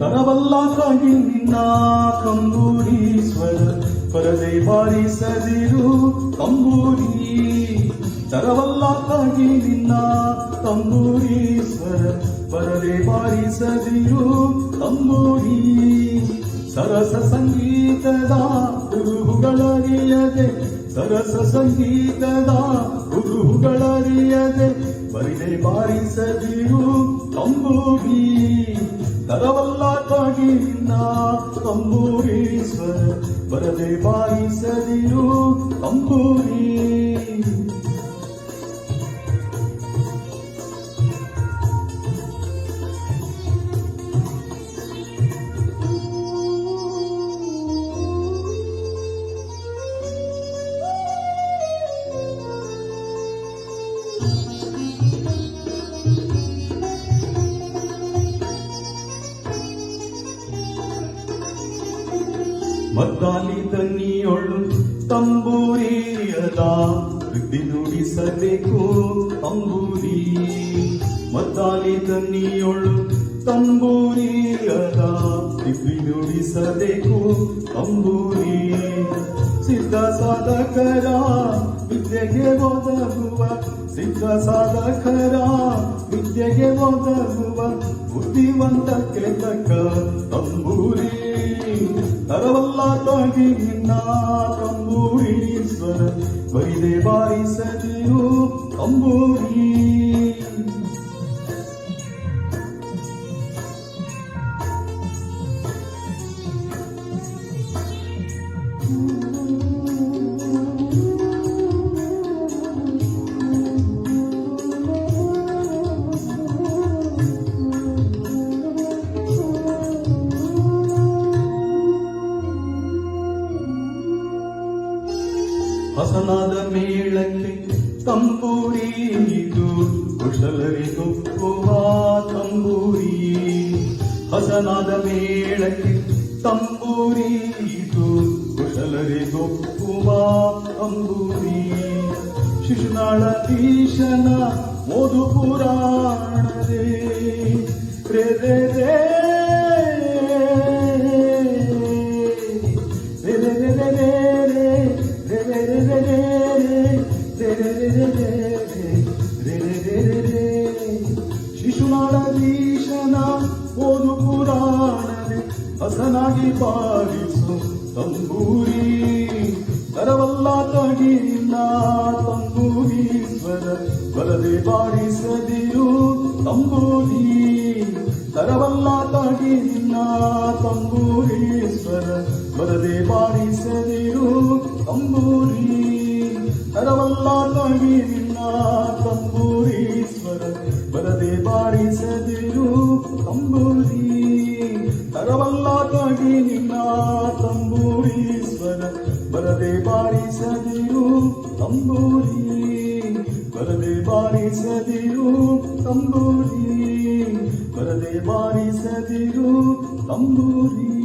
ತರವಲ್ಲಾಗಿ ನಿನ್ನ ತಂಬೂರಿ ಸ್ವರ ಪರದೆ ಬಾರಿಸದಿರು ತಂಬೂರಿ ತರವಲ್ಲಾಗಿ ನಿನ್ನ ತಂಬೂರಿ ಸ್ವರ ಪರದೆ ಬಾರಿಸದಿರು ತಂಬೂರಿ ಸರಸ ಸಂಗೀತದ ಗುರುಗಳರಿಯದೆ ಸರಸ ಸಂಗೀತದ ಗುರುಗಳರಿಯದೆ ಬರಿದೆ ಬಾರಿಸದಿರು ತಂಬೂರಿ ತರವಲ್ಲಾಗಿ ನಿನ್ನ ತಂಬೂರಿ ಸ್ವರ ಬರದೆ ಬಾರಿಸದಿರು ತಂಬೂರಿ ಮದ್ದಾಲಿ ತನ್ನಿಯೊಳು ತಂಬೂರಿಯದ ವೃದ್ಧಿ ನುಡಿಸಬೇಕು ತಂಬೂರಿ ಮದ್ದಾಲಿ ತನ್ನಿಯೊಳು ತಂಬೂರಿಯದ ವೃದ್ಧಿ ನುಡಿಸಬೇಕು ತಂಬೂರಿ ಸಿದ್ಧ ಸಾಧಕರ ವಿದ್ಯೆಗೆ ಒದಗುವ ಸಿದ್ಧ ಸಾಧಕರ ವಿದ್ಯೆಗೆ ಒದಗುವ ಬುದ್ಧಿವಂತಕ್ಕೆ ತಕ್ಕ ತಂಬೂರಿ ತರವಲ್ಲಾಗಿ ನಿನ್ನ ತಂಬೂರಿ ಸ್ವರ ಬರಿದೆ ಬಾರಿಸದಿರು ತಂಬೂರಿ ಹಸನಾದ ಮೇಳಕ್ಕೆ ತಂಬೂರಿ ಇದು ಕುಶಲರಿಗೊಪ್ಪುವ ತಂಬೂರಿ ಹಸನಾದ ಮೇಳಕ್ಕೆ ತಂಬೂರಿ ಇದು ಕುಶಲರಿಗೊಪ್ಪುವ ತಂಬೂರಿ ಶಿಶುನಾಳಧೀಶನ ಓದು ಪುರಾಣರೇ ರೇ ರೇ ರೇ ಶಿಶುನಾಳಧೀಶನ ಓದು ಪುರಾಣನೆ ಹಸನಾಗಿ ಬಾರಿಸು ತಂಬೂರಿ ತರವಲ್ಲಾಗಿ ನಿನ್ನ ತಂಬೂರಿ ಸ್ವರ ಬರದೆ ಬಾರಿಸದಿರು ತಂಬೂರಿ ತರವಲ್ಲಾಗಿ ನಿನ್ನ ತಂಬೂರಿ ಸ್ವರ ಬರದೆ ಬಾರಿಸದಿರು ತಂಬೂರಿ ತರವಲ್ಲಾಗಿ ನಿನ್ನ ತಂಬೂರಿ ಸ್ವರ ಬರದೆ ಬಾರಿಸದಿರು ತಂಬೂರಿ ತರವಲ್ಲಾಗಿ ನಿನ್ನ ತಂಬೂರಿ ಸ್ವರ ಬರದೆ ಬಾರಿಸದಿರು ತಂಬೂರಿ ಬರದೆ ಬಾರಿಸದಿರು ತಂಬೂರಿ ಬರದೆ ಬಾರಿಸದಿರು ತಂಬೂರಿ